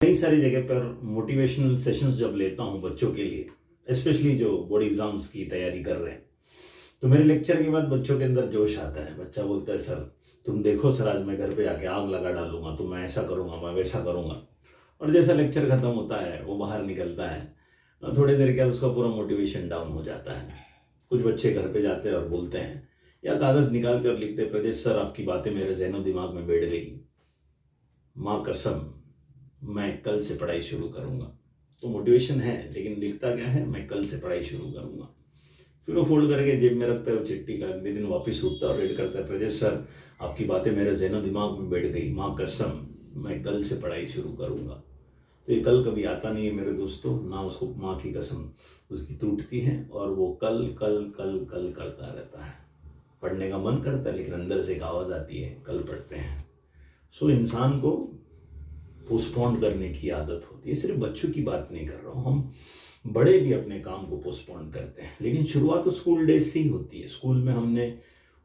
कई सारी जगह पर मोटिवेशनल सेशंस जब लेता हूँ बच्चों के लिए, स्पेशली जो बोर्ड एग्जाम्स की तैयारी कर रहे हैं, तो मेरे लेक्चर के बाद बच्चों के अंदर जोश आता है। बच्चा बोलता है, सर तुम देखो सर, आज मैं घर पे आके आग लगा डालूंगा, तो मैं ऐसा करूंगा, मैं वैसा करूंगा। और जैसा लेक्चर खत्म होता है वो बाहर निकलता है, थोड़ी देर के बाद उसका पूरा मोटिवेशन डाउन हो जाता है। कुछ बच्चे घर पे जाते हैं और बोलते हैं या कागज़ निकाल कर लिखते, प्रजेश सर आपकी बातें मेरे जहनो दिमाग में बैठ गई, माँ कसम मैं कल से पढ़ाई शुरू करूँगा। तो मोटिवेशन है, लेकिन लिखता क्या है, मैं कल से पढ़ाई शुरू करूँगा। फिर वो फोल्ड करके जेब में रखता है वो चिट्ठी का, अगले दिन वापस उठता है और रीड करता है, प्रजेश सर आपकी बातें मेरे ज़हनो दिमाग में बैठ गई, माँ कसम मैं कल से पढ़ाई शुरू करूँगा। तो ये कल कभी आता नहीं है मेरे दोस्तों, ना उसको माँ की कसम उसकी टूटती है, और वो कल कल कल कल करता रहता है। पढ़ने का मन करता है, लेकिन अंदर से एक आवाज़ आती है, कल पढ़ते हैं। सो इंसान को पोस्टपोन करने की आदत होती है। सिर्फ बच्चों की बात नहीं कर रहा हूँ, हम बड़े भी अपने काम को पोस्टपोन करते हैं। लेकिन शुरुआत तो स्कूल डेज से ही होती है। स्कूल में हमने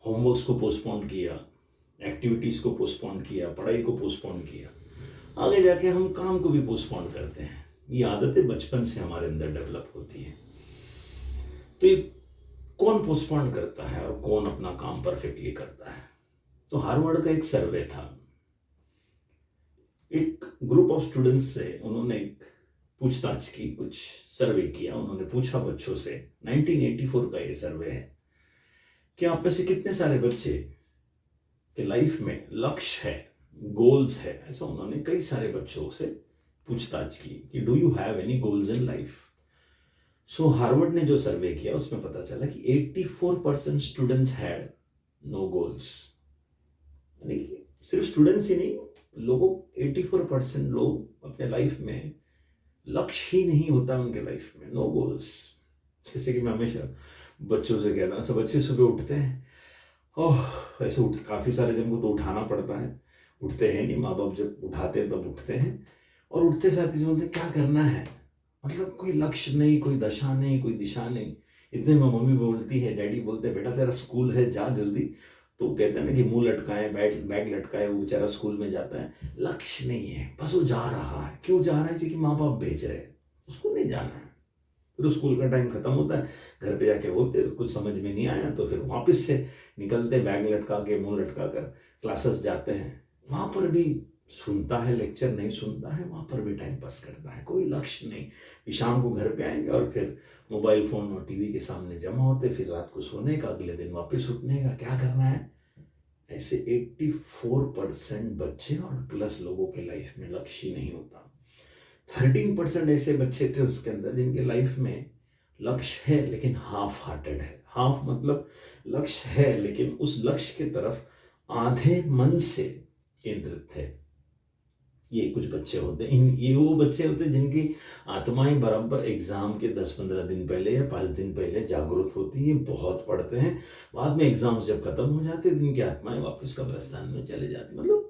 होमवर्क्स को पोस्टपोन किया, एक्टिविटीज़ को पोस्टपोन किया, पढ़ाई को पोस्टपोन किया, आगे जाके हम काम को भी पोस्टपोन करते हैं। ये आदतें बचपन से हमारे अंदर डेवलप होती है। तो ये कौन पोस्टपोन करता है और कौन अपना काम परफेक्टली करता है? तो हार्वर्ड का एक सर्वे था, एक ग्रुप ऑफ स्टूडेंट्स से उन्होंने एक पूछताछ की, कुछ सर्वे किया। उन्होंने पूछा बच्चों से, 1984 का ये सर्वे है, कि आप में से कितने सारे बच्चे के लाइफ में लक्ष्य है, गोल्स है। ऐसा उन्होंने कई सारे बच्चों से पूछताछ की कि do you have any goals in life. So Harvard ने जो सर्वे किया उसमें पता चला कि 84% स्टूडेंट्स हैड नो गोल्स। यानी कि सिर्फ स्टूडेंट्स ही नहीं, लोगों 84% लोग अपने लाइफ में लक्ष्य ही नहीं होता उनके लाइफ में, नो गोल्स। जैसे कि मैं हमेशा बच्चों से कहता हूँ, सब बच्चे सुबह उठते हैं, ओह ऐसे काफ़ी सारे जन को तो उठाना पड़ता है, उठते हैं नहीं, माँ बाप जब उठाते हैं तब उठते हैं, और उठते साथ ही बोलते क्या करना है, मतलब कोई लक्ष्य नहीं, कोई दशा नहीं, कोई दिशा नहीं। इतने में मम्मी बोलती है, डैडी बोलते हैं, बेटा तेरा स्कूल है जा जल्दी। तो कहते हैं ना कि मुंह लटकाए, बैग लटकाए, वो बेचारा स्कूल में जाता है, लक्ष्य नहीं है, बस वो जा रहा है। क्यों जा रहा है? क्योंकि माँ बाप भेज रहे हैं, उसको नहीं जाना है। फिर स्कूल का टाइम खत्म होता है, घर पे जाके बोलते कुछ समझ में नहीं आया, तो फिर वापस से निकलते, बैग लटका के, मुंह लटका कर क्लासेस जाते हैं। वहाँ पर भी सुनता है लेक्चर, नहीं सुनता है, वहाँ पर भी टाइम पास करता है, कोई लक्ष्य नहीं। फिर शाम को घर पे आएंगे और फिर मोबाइल फ़ोन और टीवी के सामने जमा होते, फिर रात को सोने का, अगले दिन वापस उठने का, क्या करना है। ऐसे 84% बच्चे और प्लस लोगों के लाइफ में लक्ष्य नहीं होता। 13% ऐसे बच्चे थे उसके अंदर जिनके लाइफ में लक्ष्य है, लेकिन हाफ हार्टेड है। हाफ मतलब लक्ष्य है, लेकिन उस लक्ष्य की तरफ आधे मन से केंद्रित थे। ये कुछ बच्चे होते हैं, ये वो बच्चे होते हैं जिनकी आत्माएं बराबर एग्जाम के 10-15 दिन पहले या 5 दिन पहले जागरूक होती है, बहुत पढ़ते हैं, बाद में एग्जाम्स जब खत्म हो जाते हैं इनकी आत्माएं वापस कब्रिस्तान में चले जाती। मतलब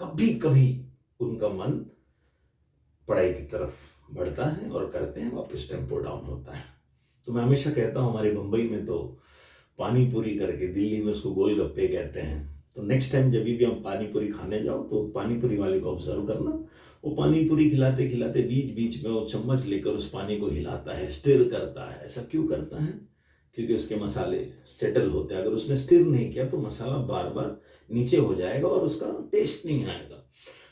कभी कभी उनका मन पढ़ाई की तरफ बढ़ता है और करते हैं, वापस टेम्पो डाउन होता है। तो मैं हमेशा कहता हूँ, हमारी मुंबई में तो पानी पूरी करके, दिल्ली में उसको गोलगप्पे कहते हैं। तो नेक्स्ट टाइम जब भी हम पानी पूरी खाने जाओ तो पानी पूरी वाले को ऑब्जर्व करना, वो पानी पूरी खिलाते खिलाते बीच बीच में वो चम्मच लेकर उस पानी को हिलाता है, स्टिर करता है। ऐसा क्यों करता है? क्योंकि उसके मसाले सेटल होते हैं। अगर उसने स्टिर नहीं किया तो मसाला बार बार नीचे हो जाएगा और उसका टेस्ट नहीं आएगा।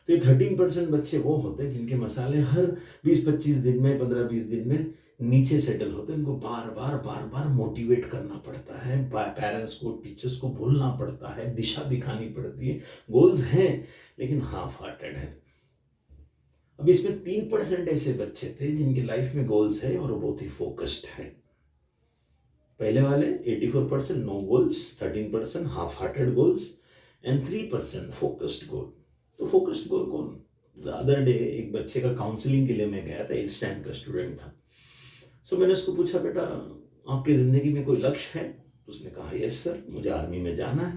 तो ये 13% बच्चे वो होते हैं जिनके मसाले हर 20-25 दिन में, 15-20 दिन में नीचे सेटल होते हैं। उनको बार बार मोटिवेट करना पड़ता है, पेरेंट्स को, टीचर्स को बोलना पड़ता है, दिशा दिखानी पड़ती है। गोल्स हैं लेकिन हाफ हार्टेड है। अब इसमें 3% ऐसे बच्चे थे जिनकी लाइफ में गोल्स है और वो बहुत ही फोकस्ड है। पहले वाले 84% no goals, 13% half hearted goals and 3% focused goal. तो फोकस्ड गोल कौन? द अदर डे एक बच्चे का काउंसलिंग के लिए मैं गया था, 8th स्टैंडर्ड का स्टूडेंट था। सो मैंने उसको पूछा, बेटा आपकी ज़िंदगी में कोई लक्ष्य है? तो उसने कहा, यस सर, मुझे आर्मी में जाना है।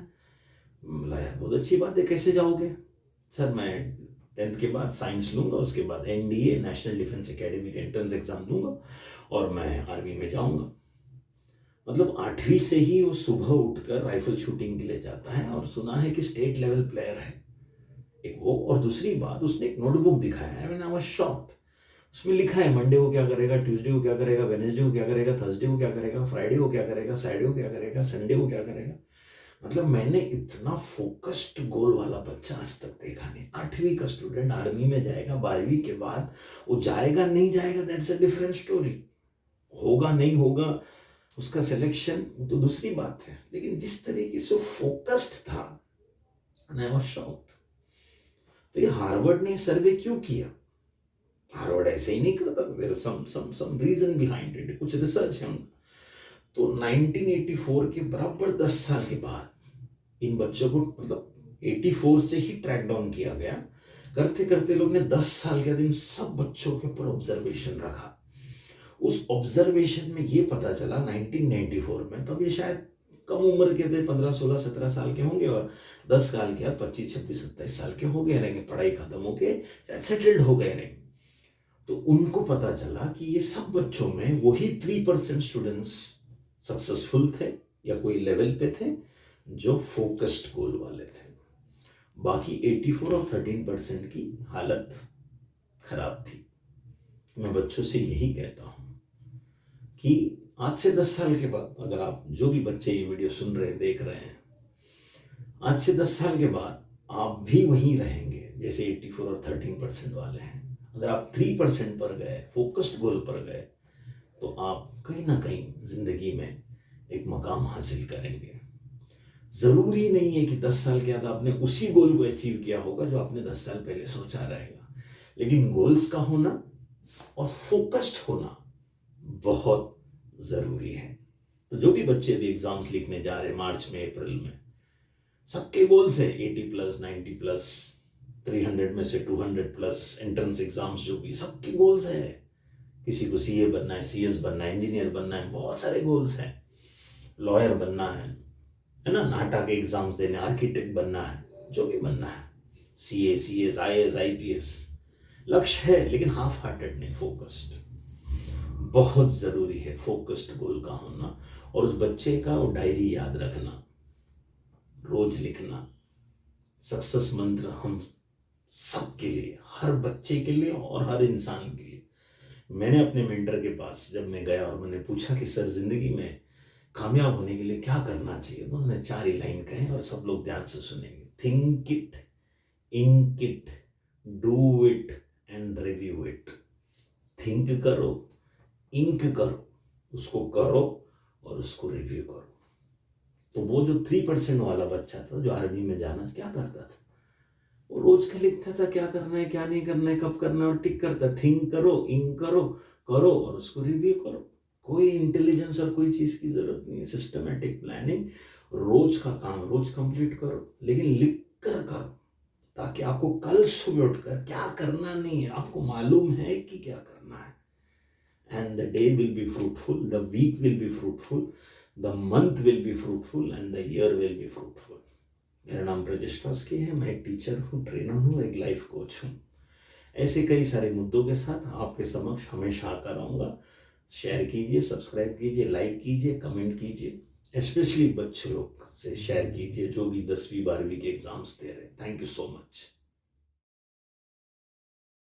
बोला यार बहुत अच्छी बात है, कैसे जाओगे? सर मैं 10th के बाद साइंस लूँगा, उसके बाद NDA नेशनल डिफेंस एकेडमी का एंट्रेंस एग्ज़ाम दूंगा और मैं आर्मी में जाऊँगा। मतलब 8वीं से ही वो सुबह उठकर राइफल शूटिंग के लिए जाता है और सुना है कि स्टेट लेवल प्लेयर है। एक वो, और दूसरी बात उसने एक नोटबुक दिखाया है, मैंने आई वाज शॉक्ड। उसमें लिखा है मंडे को क्या करेगा, ट्यूसडे को क्या करेगा, वेडनेसडे को क्या करेगा, थर्सडे को क्या करेगा, फ्राइडे को क्या करेगा, सैटरडे को क्या करेगा, संडे को क्या करेगा। मतलब मैंने इतना फोकस्ड गोल वाला बच्चा आज तक देखा नहीं। 8वीं का स्टूडेंट आर्मी में जाएगा, 12वीं के बाद वो जाएगा नहीं जाएगा दैट्स अ डिफरेंट स्टोरी, होगा नहीं होगा उसका सिलेक्शन तो दूसरी बात है, लेकिन जिस तरीके से फोकस्ड था आई वाज शॉक्ड। तो ये हार्वर्ड ने सर्वे क्यों किया? हार्वर्ड ऐसे ही नहीं करता, there some reason behind it, कुछ रिसर्च है उनका। तो 1984 के बराबर 10 साल के बाद इन बच्चों को, मतलब 84 से ही ट्रैक डाउन किया गया, करते करते लोग ने 10 साल के दिन सब बच्चों के ऊपर ऑब्जर्वेशन रखा। उस ऑब्जर्वेशन में ये पता चला 1994 में, तब ये शायद कम उम्र के थे, 15 16 17 साल के होंगे, और 10 साल के बाद 25 26 27 साल के हो गए रहेंगे, पढ़ाई खत्म होके शायद सेटल्ड हो गए रहेंगे। तो उनको पता चला कि ये सब बच्चों में वही 3% स्टूडेंट्स सक्सेसफुल थे या कोई लेवल पे थे जो फोकस्ड गोल वाले थे, बाकी 84 और 13% की हालत खराब थी। मैं बच्चों से यही कहता हूँ कि आज से 10 साल के बाद, अगर आप जो भी बच्चे ये वीडियो सुन रहे देख रहे हैं, आज से 10 साल के बाद आप भी वहीं रहेंगे जैसे 84 और 13% वाले हैं। अगर आप 3% पर गए, फोकस्ड गोल पर गए, तो आप कहीं ना कहीं जिंदगी में एक मकाम हासिल करेंगे। जरूरी नहीं है कि 10 साल के बाद आपने उसी गोल को अचीव किया होगा जो आपने 10 साल पहले सोचा रहेगा, लेकिन गोल्स का होना और फोकस्ड होना बहुत जरूरी है। तो जो भी बच्चे अभी एग्जाम्स लिखने जा रहे हैं मार्च में, अप्रैल में, सबके गोल्स है 80+, 90+, 300 में से 200+, एंट्रेंस एग्जाम्स जो भी, सबके गोल्स है। किसी को सीए बनना है, सीएस बनना है, इंजीनियर बनना है, बहुत सारे गोल्स हैं, लॉयर बनना है ना, नाटा के एग्जाम्स देने, आर्किटेक्ट बनना है, जो भी बनना है, सीए, सीएस, आईएएस, आईपीएस, लक्ष्य है, लेकिन हाफ हार्टेड नहीं, फोकस्ड। बहुत जरूरी है फोकस्ड गोल का होना, और उस बच्चे का वो डायरी याद रखना, रोज लिखना। सक्सेस मंत्र हम सबके लिए, हर बच्चे के लिए और हर इंसान के लिए। मैंने अपने मेंटर के पास जब मैं गया और मैंने पूछा कि सर जिंदगी में कामयाब होने के लिए क्या करना चाहिए, तो उन्होंने 4 ही लाइन कहे और सब लोग ध्यान से सुनेंगे। Think it, ink it, do it and review it. Think करो, इंक करो, उसको करो और उसको रिव्यू करो। तो वो जो 3% वाला बच्चा था जो आर्मी में जाना, क्या करता था, वो रोज का लिखता था क्या करना है, क्या नहीं करना है, कब करना है, और टिक करता। थिंक करो, इंक करो, करो और उसको रिव्यू करो। कोई इंटेलिजेंस और कोई चीज की जरूरत नहीं है, सिस्टमेटिक प्लानिंग, रोज का काम रोज कंप्लीट करो, लेकिन लिख कर करो, ताकि आपको कल सुबह उठकर क्या करना नहीं है, आपको मालूम है कि क्या करना है। And the day will be fruitful, the week will be fruitful, the month will be fruitful and the year will be fruitful. मेरा नाम ब्रजेश फास्के है, मैं एक टीचर हूँ, ट्रेनर हूँ, एक लाइफ कोच हूँ। ऐसे कई सारे मुद्दों के साथ आपके समक्ष हमेशा आता रहूँगा। शेयर कीजिए, सब्सक्राइब कीजिए, लाइक कीजिए, कमेंट कीजिए, स्पेशली बच्चों लोग से शेयर कीजिए जो भी 10वीं 12वीं के एग्जाम्स दे रहे हैं। Thank you so much.